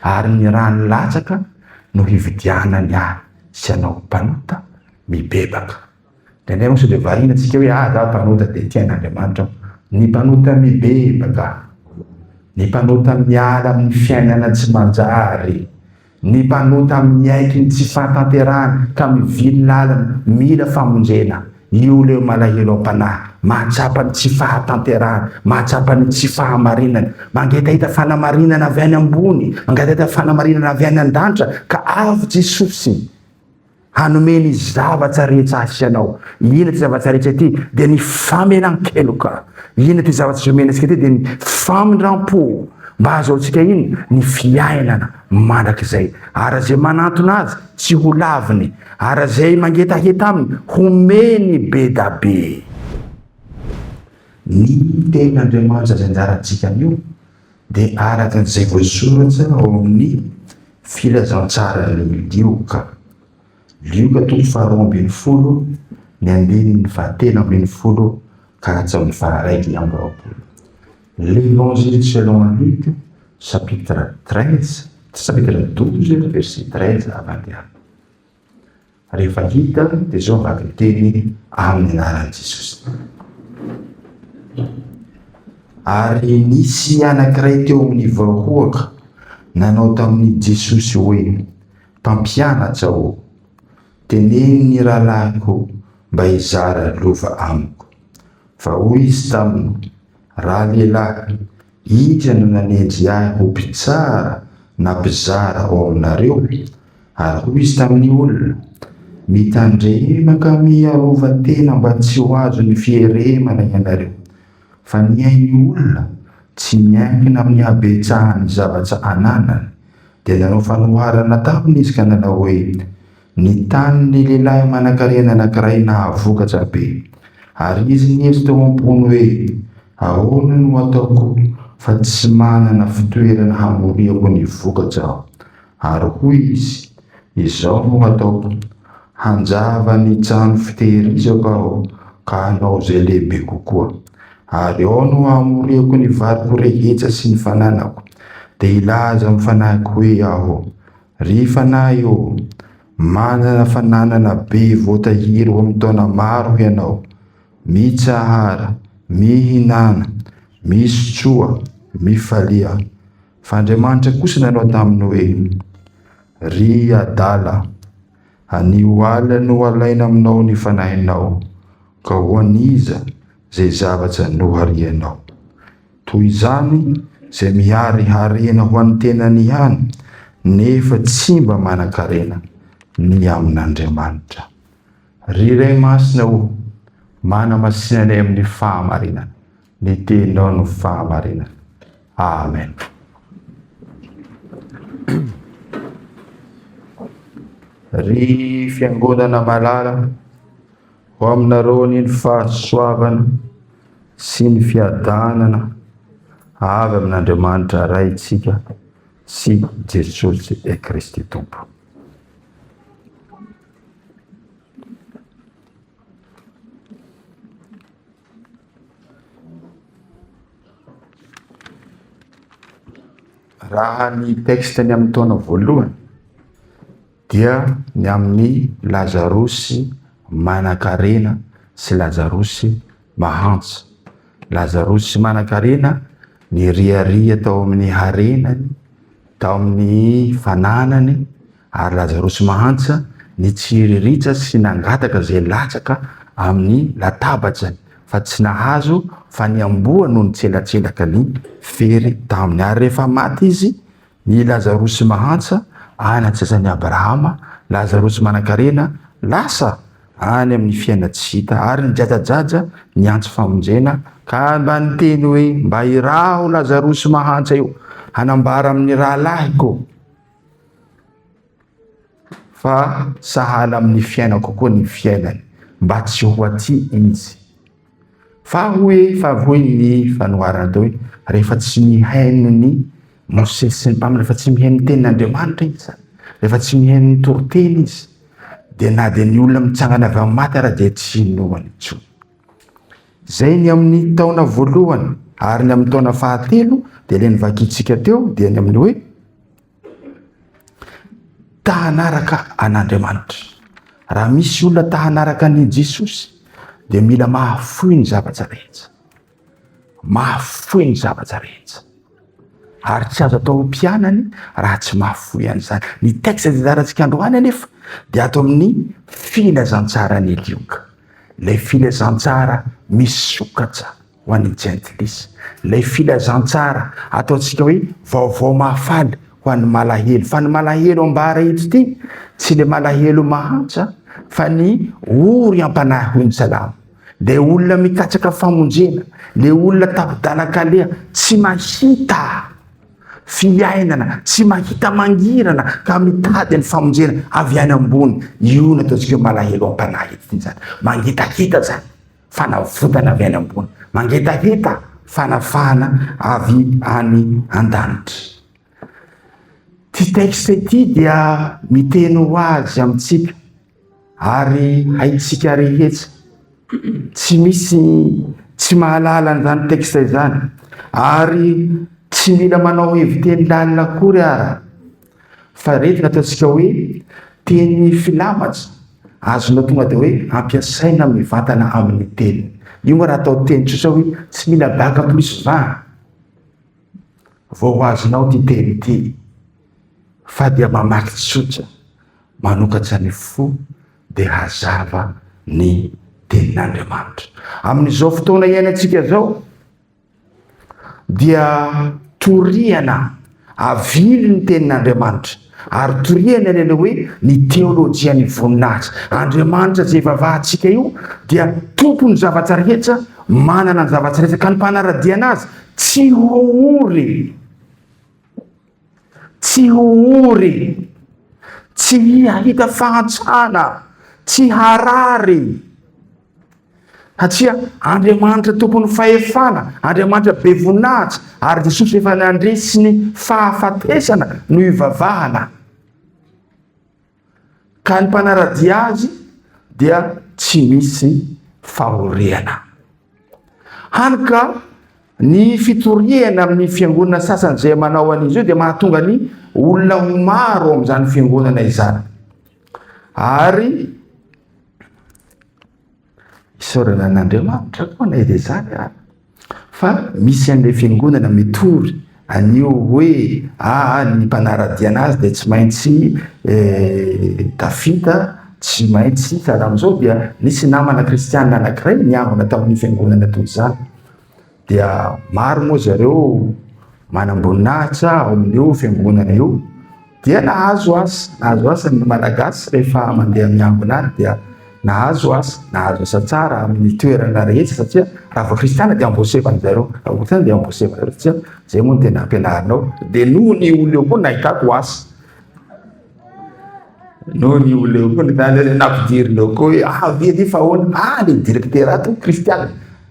ary ny rano latsaka no hividianany ahy sy anao mpanota mibebaka. Indray moa de varina antsika hoe za mpanota de tian'Andriamanitra. Ny mpanota mibebaka, ny mpanota miala amin'ny fiainana tsy manjary, ny mpanota miaiky ny tsy fahatanterahana ka mivily lalana mila famonjena. Io leo malahelo am-panahy, mahatsapa ny tsy fahatanterahana, mahatsapa ny tsy fahamarinana, mangetahita fanamarinana avy any ambony, mangetahita fanamarinana avy any an-danitra, ka avy Jesosy hanomeny zavatra rehetra asy anao. Ina ty zavatra rehetra ty? De ny famelan-keloka. Ina ty zavatra omenantsika ty? De ny famindram-po. Mba azahoantsika ino? Ny fiainana mandrakizay. Ara zay manantona azy tsy ho laviny, ara zay mangetaheta aminy homeny be da be. Ny ten'Andriamanitra zay anjarantsika anio de araka an'izay voasoratra ao amin'ny filazantsarany Lioka. Lioka 2:12 ny andininy 7:10 ka hatramin'ny 1:20. L'Évangile selon Luc, chapitre 13, chapitre 12, verset 13 à 21. Rehefa hita dia zao vaky teny amin'ny anaran'i Jesosy. Ary nisy anankiray teo amin'ny vahoaka nanao tamin'i Jesosy hoe, Mpampianatra o, teneno ny rahalahiko mba hizara lova amiko. Fa hoy izy taminy, Ralehilahy, iza no nanendry ahy ho mpitsara na mpizara ao aminareo? Ary hoy izy tamin'ny olona, mitandremaka miarova tena mba tsy ho azo ny fieremana ianareo. Fa ny ain'ny olona tsy miankina amin'ny habetsahan'ny zavatra ananany. Dia nanao fanoharana taminy izy ka nanao hoe, ny tanin'ny lehilahy manan-karena anankiray nahavokatra be. Ary izy niezo teo am-pony hoe, ahoana no ataoko fa tsy manana fitoerana hamoriako ny vokatra aho. Ary hoy izy, izao no ataoko, hanjava ny trano fitehirizako aho ka hanao zay lehibe kokoa. Ary ao no hamoriako ny variko rehetra sy ny fananako. De ilaza amin'ny fanahiko hoe aho, ry fanahy io, manana fananana be voatahiry ho amin'ny taona maro ianao, mitsahara, mihinana, misotroa, mifalia. Fa Andriamanitra kosa nanao taminy hoe, ry adala, anio alina no alaina aminao ny fanahinao, ka ho aniza zay zavatra noharianao. Toy izany zay mihary harena ho an'ny tenany ihany, nefa tsy mba manan-karena ny amin'Andriamanitra. Ry ray masina o, mana-masinanay amin'ny fahamarinana, ny tenao no fahamarinana. Amen. Ry fiangonana malala ho aminareo ny fahasoavana sy ny fiadanana avy amin'Andriamanitra raitsika sy Jesosy e Kristy Tompo. Raha ny tekstany amin'ny taona voalohany dia ny amin'ny Lazarosy manan-karena sy Lazarosy mahantsa. Lazarosy manan-karena ny riaria tao amin'ny harenany, tao amin'ny fananany, ary Lazarosy mahantsa ny tsiriritra sy nangataka zay latsaka amin'ny latabatsany, fa tsy nahazo fa ny amboa no nitselatselaka ny fery taminy. Ary rehefa maty izy, ny Lazarosy mahantsa any antsasany Abrahama, Lazarosy manan-karena lasa any amin'ny fiaina tsy hita, ary ny jajajaja ny antso famonjena, ka mba niteny hoe mba iraho Lazarosy mahantsa io, hanambara amin'ny rahalahiko, fa sahala amin'ny fiaina kokoa ny fiainany, mba tsy ho aty izy. Fa hoe ny fanoharana tao hoe rehefa tsy mihaino ny Mosesy sy ny mpamina, rehefa tsy mihaino ny tenin'Andriamanitra izy, rehefa tsy mihaino ny Toriteny izy, de na de ny olona mitsangana avy amin'ny maty ara de tsy nohany intsony. Zay ny amin'ny taona voalohany, ary ny amin'ny taona fahatelo de le nivakitsika teo dia ny amin'ny hoe tahanaraka an'Andriamanitra. Raha misy olona tahanaraka ny Jesosy dia mila mahafoy ny zavatra rehetra, mahafoy ny zavatra rehetra, ary tsy azo atao mpianany raha tsy mahafoy an'izany. Ny texte zarantsika androany anefa dia ato amin'ny filazantsarany Lioka, ilay filazantsara misokatra ho an'ny gentlisy, ilay filazantsara ataontsika hoe vaovao mahafaly ho an'ny malahelo. Fa ny malahelo ambara eto ity tsy le malahelo mahantra, fa ny ory ampanahy ny salama, le olona mikatsaka famonjena, le olona tapidalakaleha, tsy mahita fiainana, tsy mahita mangirana ka mitady ny famonjena avy any ambony. Io no ataontsika hoe malahelo ampanahy eto ity zany. Mangitakita zany fanavotana avy any ambony, mangitakita fanafana avy any an-danitra. Ty texte ity dia miteny ho azy amintsika ary haitsika rehetra. Tsy misy tsy mahalala an'izany texte izany, ary tsy mila manao heviteny lalina akory ara, fa retina ataontsika hoe teny filamatra azona tonga dia hoe ampiasaina mivantana amin'ny teny. Io moa raha atao teny tsotra hoe tsy mila baka plus 20 vao azonao ty teny ity, fa dia mamaky tsotra, manokatra ny fo dia hazava ny tenin'Andriamanitra. Amin'izao fotoana iainantsika zao dia toriana avily ny tenin'Andriamanitra, ary toriana lele hoe ny teolojia ny voninahitra. Andriamanitra zay vavahantsika io dia tompo ny zavatra rehetra, manana ny zavatra rehetra, ka ny mpanaradiana azy tsy hohory, tsy hohory, tsy hahita fahantsana, tsy harary. Satria Andriamanitra tompon'ny fahefana, Andriamanitra be voninahitra, ary Jesosy efa nandresy ny fahafatesana no ivavahana. Ka ny mpanaradia azy dia tsy misy fahoriana. Hany ka ny fitoriana amin'ny fiangonana sasany zay manao an'izy io dia mahatonga ny olona ho maro amin'izany fiangonana izany, ary isaorana an'Andriamanitra koa na edy zany ary. Fa misy an'ilay fiangonana mitory anio hoe ny mpanaradiana azy dia tsy maintsy tafita, tsy maintsy sahala amin'izao. Dia nisy namana kristianina anankiray niangona tamin'ny fiangonana toy izany, dia maro moa zareo manam-boninahitra ao amin'io fiangonana io, dia nahazo asa ny malagasy rehefa mandeha miangona any, dia nahazo asa tsara amin'ny toerana rehetra, satria raha vao kristiana dia ambosevana zareo, raha kristiana dia ambosevana zareo, satria zay moa no tena ampianarinao. Dia noho ny olona eo koa nahitako asa, noho ny olona eo koa nampidirina eo koa hoe vedy fa ahoana, le directeur ato kristiana,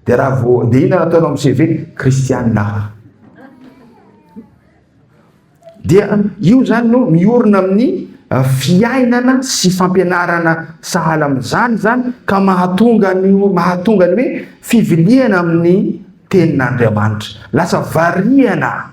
dia raha vao dia ina nataonao amin'ny CV kristiana. Dia io zany no miorina amin'ny fiainana sy fampianarana sahala amin'izany zany, ka mahatonga ny hoe fiviliana amin'ny tenin'Andriamanitra, lasa variana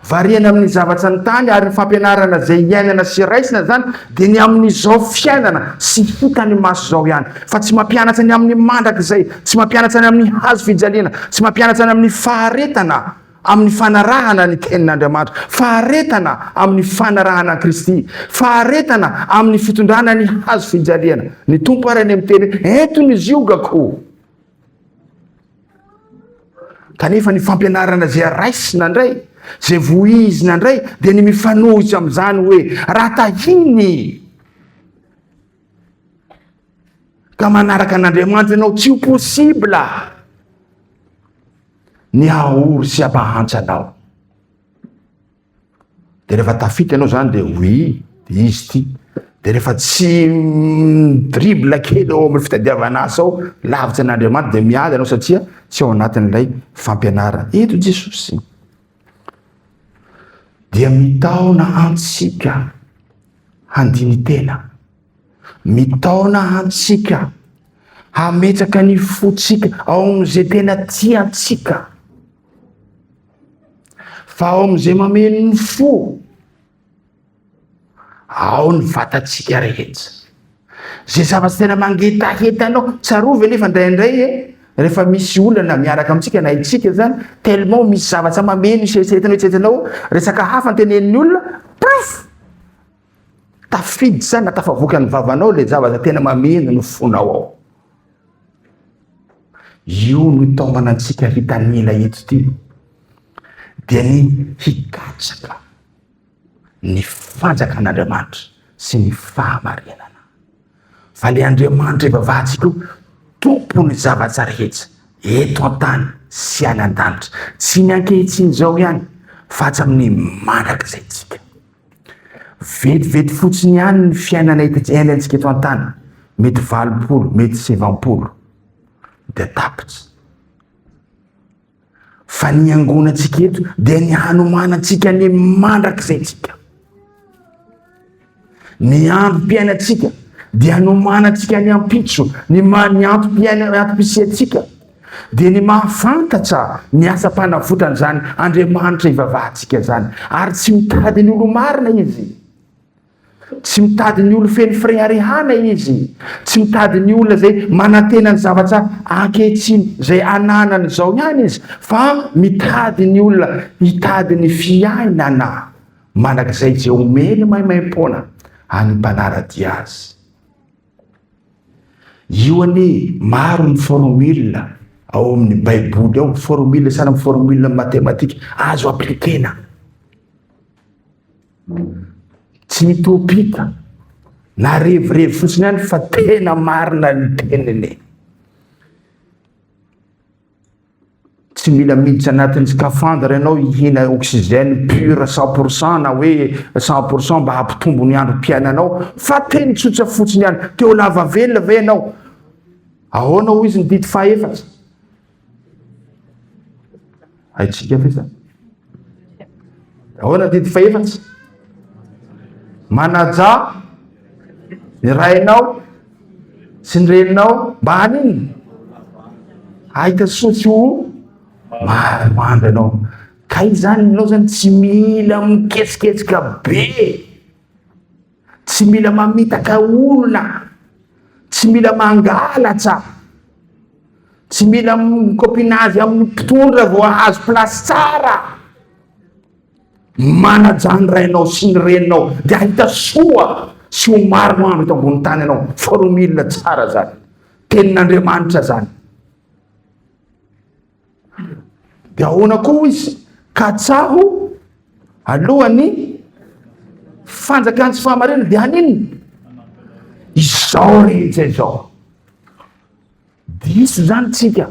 amin'ny zavatra ny tany, ary ny fampianarana zay iainana sy raisina zany dia ny amin'izao fiainana sy hitany maso zao ihany, fa tsy mampianatra ny amin'ny mandrakizay, tsy mampianatra ny amin'ny hazo fijaliana, tsy mampianatra ny amin'ny faharetana amin'ny fanarahana ny tenin'Andriamanitra, faharetana amin'ny fanarahana Kristy, faharetana amin'ny fitondrana ny hazo fijaliana. Ny tompo arany amin'ny teny eto ny ziogako, kanefa ny fampianarana zay raisina indray, zay voizina indray, dia ny mifanohitra amin'izany hoe raha tahiny ka manaraka an'Andriamanitra ianao tsy ho possible ny hahory sy hampahantra anao. Dia rehefa tafita ianao zany dia oui, dia izy ty. Dia rehefa tsy dribble kely ao amin'ny fitadiavana asa ao lavitra an'Andriamanitra dia miady ianao, satria tsy ao anatin'ilay fampianarana. Eto Jesosy dia mitaona antsika handiny tena, mitaona antsika hametraka ny fotsika ao amin'izay tena tiantsika, fa ao amin'izay mameno ny fo, ao ny vatatsika rehetra. Zay zavatsy tena mangetahetanao tsarovy nefa indraindray rehefa misy olana miaraka amitsika na itsika zany tellement misy zavatra mameno isesetanao resaka hafa ny tenenin'ny olona paf tafidy zany na tafavoaka ny vavanao le zavatra tena mameno no fonao ao. Io no itaomana antsika hitanila eto ty dia ny hikatsaka ny fanjaka an'Andriamanitra sy ny fahamarinana. Fa le Andriamanitra ivavahantsika tompony zavatra rehetra eto an-tany sy any an-danitra, tsy ny ankehitriny zao ihany fa hatramin'ny mandrakizay tsika. Vetivety fotsiny ihany ny fiainana iainantsika eto an-tany, mety 20, mety 70 dia tapitra. Fa ny angonantsika eto dia ny hanomanantsika ny mandrakizay tsika. Ny androm-piainantsika dia hanomanantsika ny ampitso, ny antom-pisiantsika dia ny mahafantatra ny asa-panavotana zany Andriamanitra ivavahantsika zany. Ary tsy mitady ny olo marina izy, tsy mitady ny olo feno firehariana izy, tsy mitady ny olona zay manantena ny zavatra ankehitriny zay ananany zao ihany izy, fa mitady ny olona hitady ny fiainana manakizay zay omeny maimaimpona any mpanaradia azy. Io anie maro ny formule ao amin'ny baiboly ao, formule sana amin'ny formule matematika azo aplikena, tsy mitopika na revirevy fotsiny ihany fa tena marina ny teneny. Tsy mila miditra anatin'ny scaphandre ianao ihina oxygène pure 100% na hoe 100% mba hampitombo ny androm-piainanao, fa teny tsotra fotsiny ihany. Teo lava velona ve ianao? Ahoana ho izy ny dity fahefatsa? Haitsika ve zany? Ahoana dity fahefatsa? Manaja ny rainao sy ny reninao mba haniny ahita sotsy ho maroandro ianao. Ka izany ianao zany tsy mila miketsiketsika be, tsy mila mamitaka olona, tsy mila mangalatra, tsy mila mikopinazy amin'ny mpitondra vao azo plasy tsara. Manajany rainao sy ny reninao dia ahita soa sy ho maroandro eto ambony tany ianao. Formule tsara zany, tenin'Andriamanitra zany. Dia ahoana koa izy? Katsaho alohan'ny fanjakany sy fahamarinana dia haniny izao rehetra izao. Diso zany tsika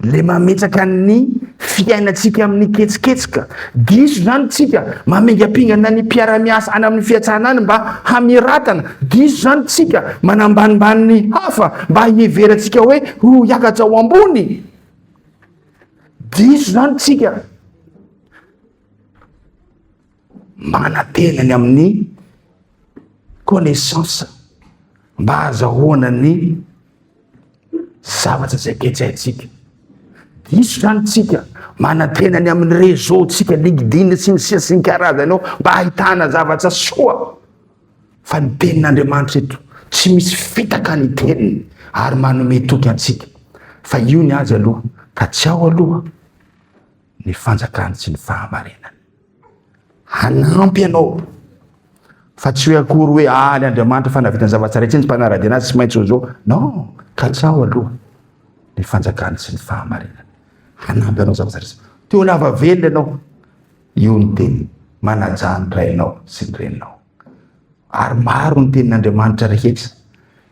le mametraka ny fiainatsika amin'ny ketsiketsika. Diso zany tsika mamengapingana ny mpiara-miasa any amin'ny fiatsahana any mba hamiratana. Diso zany tsika manambanimbany ny hafa mba hieveratsika hoe ho hiakatra ao ambony. Diso zany tsika manantenany amin'ny connaissance mba azahoana ny zavatra zay ketsaitsika. Diso zany tsika manantenany amin'ny réseau tsika LinkedIn sy ny sisa sy ny karazanao mba ahitana zavatra soa. Fa ny tenin'Andriamanitra eto tsy misy fitaka ny teniny ary manome toky antsika. Fa io ny azy aloha, ka tsy ao aloha ny fanjakany sy ny fahamarinany. Hanampy ianao fa tsy hoe akory hoe ny Andriamanitra fa navitany zavatra rehetra ny mpanaradia anazy tsy maintsy zao. Non, ka tsy ao aloha ny fanjakany sy ny fahamarinany. Hanampy ianao zavatra rehetra. Teo lava velona ianao, io ny teny manajany rainao sy ny reninao. Ary maro ny tenin'Andriamanitra rehetra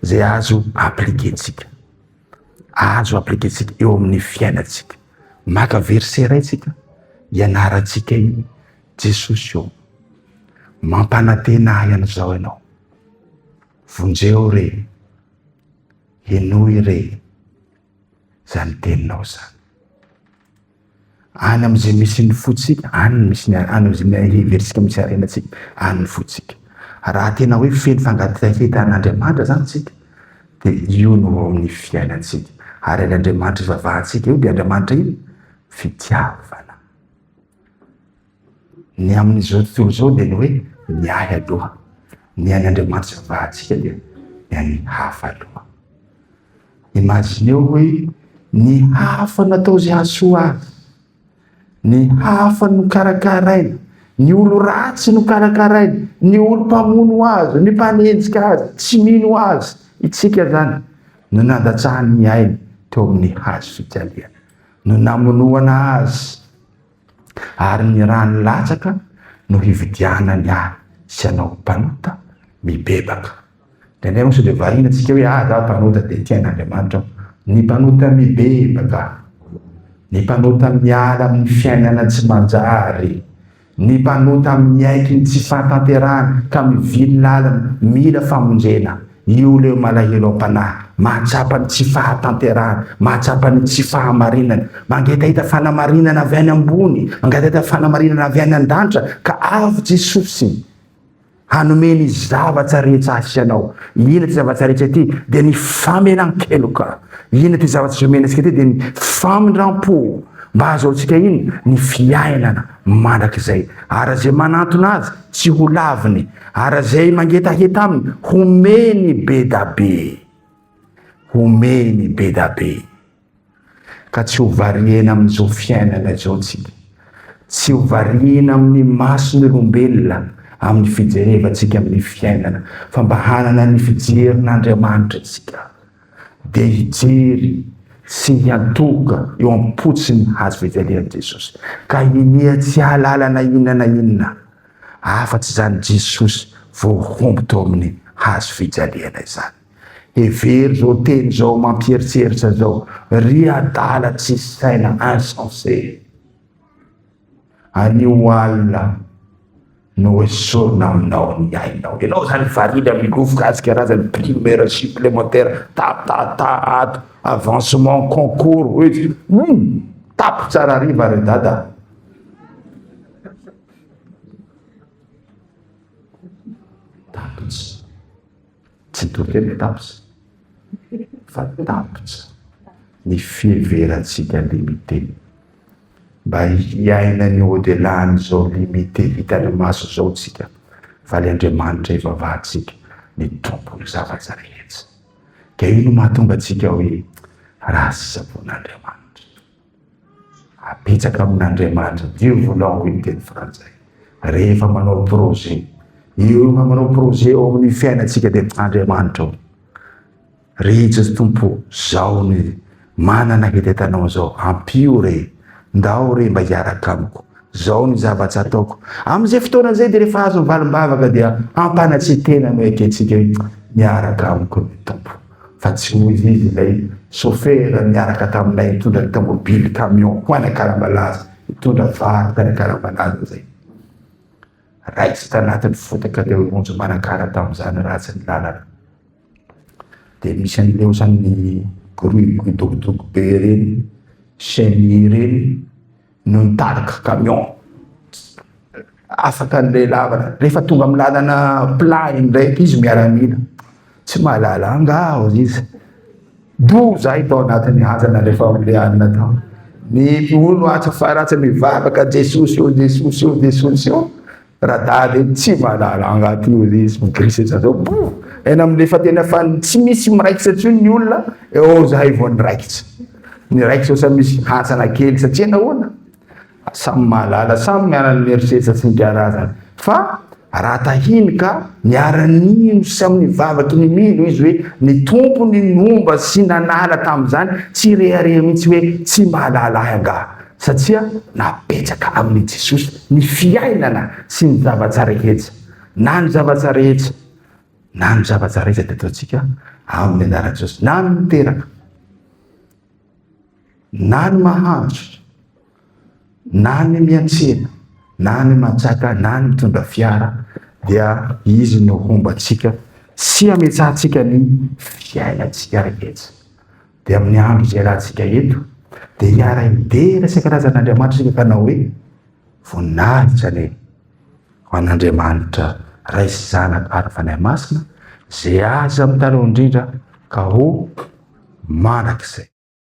zay azo aplikentsika, azo aplikentsika eo amin'ny fiainatsika. Maka verset ray tsika ianaratsika iny Jesosy eo mampanantena ahy an'izao ianao. Vonjeo re, henoy re, zany teninao zany. Any am'izay misy ny fotsika, any am'izay veritsika misy arenatsika, any ny fotsika. Raha tena hoe feno fangatahetahan'Andriamanitra zany tsika, dia io no ao amin'ny fiainatsika. Ary Andriamanitra ivavahantsika io dia Andriamanitra io fitiavana. Ny amin'izao tontolo zao dia ny hoe ny ahy aloha, ny ain'Andriamanitra vahatsika dia ny an'ny hafa aloha. Imagineo hoe ny hafa natao zay hasoa azy, ny hafa no karakaraina, ny olo ratsy no karakaraina, ny olo mpamono azy, ny mpanenjika azy, tsy mino azy, itsika zany no nandatsahany ainy teo amin'ny hazo fijaliana, no namonoana azy, ary ny rano latsaka no hividianany ahy sy anao mpanota mibebaka. Indray moa sao de varina tsika hoe za mpanota de tian'Andriamanitra. Ny mpanota mibebaka, ny mpanota miala amin'ny fiainana tsy manjary, ny mpanota miaiky ny tsy fahatanterana ka mivily lalana mila famonjena. Io leo malahelo am-panahy, mahatsapa ny tsy fahatanterana, mahatsapa ny tsy fahamarinana, mangetahita fanamarinana avy any ambony, mangetahita fanamarinana avy any an-danitra, ka avy Jesosy hanomeny zavatra rehetra asy anao. Ina ty zavatra rehetra ty? De ny famelan-keloka. Ina ty zavatra zomenasika ty? De ny famindram-po. Mba azahoantsika ino? Ny fiainana mandrakizay. Ara zay manantona azy tsy ho laviny, ara zay mangetaheta aminy homeny be da be, homeny be da be. Ka tsy ho variana amin'izao fiainana izao tsika, tsy ho variana amin'ny masony olombelona, amin'ny fijerevantsika amin'ny fiainana, fa mba hanana ny fijerin'Andriamanitra tsika, de hijery sy hiantoka eo am-potsiny hazo fijalian'i Jesosy. Ka inia tsy halalana inona na inona afatsy zany Jesosy voahomby teo amin'ny hazo fijaliana izany. Hevery zao teny zao mampieritseritra zao, ry adala tsy saina insensé, anio alina no esorina aminao ny ainao. Ianao zany varina migofoka azy karazany primaire supplémentaire, ato avancement concours hoe tapo tsara riva re dada. Tapotsy tsy tokeny tapotsy fa tapotsy ny fiheverantsika limité, mba hiaina ny au-delà zao limité hitany maso zao tsika, fa le Andriamanitra ivavahantsika ny tompony zavatra rehetra. Ka ino mahatonga atsika hoe raha sisapon'Andriamanitra, apetsaka amin'Andriamanitra. Dieu voulant hoe ny teny frantsay, rehefa manao projet, io manao projet ao amin'ny fiainantsika de Andriamanitra ao. Ry tompo, zao ny manana hetetanao zao, ampio re, ndao re mba hiaraka amiko, zao ny zavatra ataoko. Am'izay fotoana zay de rehefa azo mivalimbavaka dia ampanatsy tena no eketsika hoe miaraka amiko ny tompo. Fa tsy ho izy ilay chauffeur miaraka taminay mitondra tomobily camion ho any Randriamalala, mitondra vary tany Randriamalala zay. Raitsy tanatin'ny fotaka leo onjo manan-kara tamin'izany ratsy ny lalana. De misy an'ileo zany ny dogodoko be reny, chenille reny, no nitarika camion afaka an'ilay lavana. Rehefa tonga amin'ny lalana plat indraiky izy miaramila, tsy mahalala angao izy. Doza tao anatin'ny hazana rehefa amin'ilay anina tao. Ny olo atsafaratsa mivavaka Jesosy eo, Jesosy eo, Jesosy eo. Radady tsy mahalala angaty io izy migrisitra zao. Ena amin'le fa tena fa tsy misy miraikitra tsony ny olona, eo zahay vao niraikitra. Ny raikitra sa misy hatsana kely satria nahoana? Samy mahalala, samy miarany mieritreritra sy ny karazany. Fa raha tahiny ka miara-nino sy amin'ny vavaky ny mino izy hoe ny tompony nomba sy nanala tamin'izany, tsy rehareha mihitsy hoe tsy mahalala ahy anga. Satria napetsaka amin'ny Jesosy ny fiainana sy ny zavatra rehetra. Na ny zavatra rehetra, na ny zavatra rehetra de ataontsika amin'ny anaran'i Jesosy. Na ny miteraka, na ny mahandro, na ny miantsena, na ny mantsaka, na ny mitondra fiara, dia izy no hombatsika sy ametsahantsika ny fiainantsika rehetra. De amin'ny andro zay rahantsika eto, de hiara idera sy karazan'Andriamanitra sika kanao hoe voninahitra ny ho an'Andriamanitra ray sy zanaka ary fanahy masina, zay aza amin'ny taloha indrindra ka ho manakizay.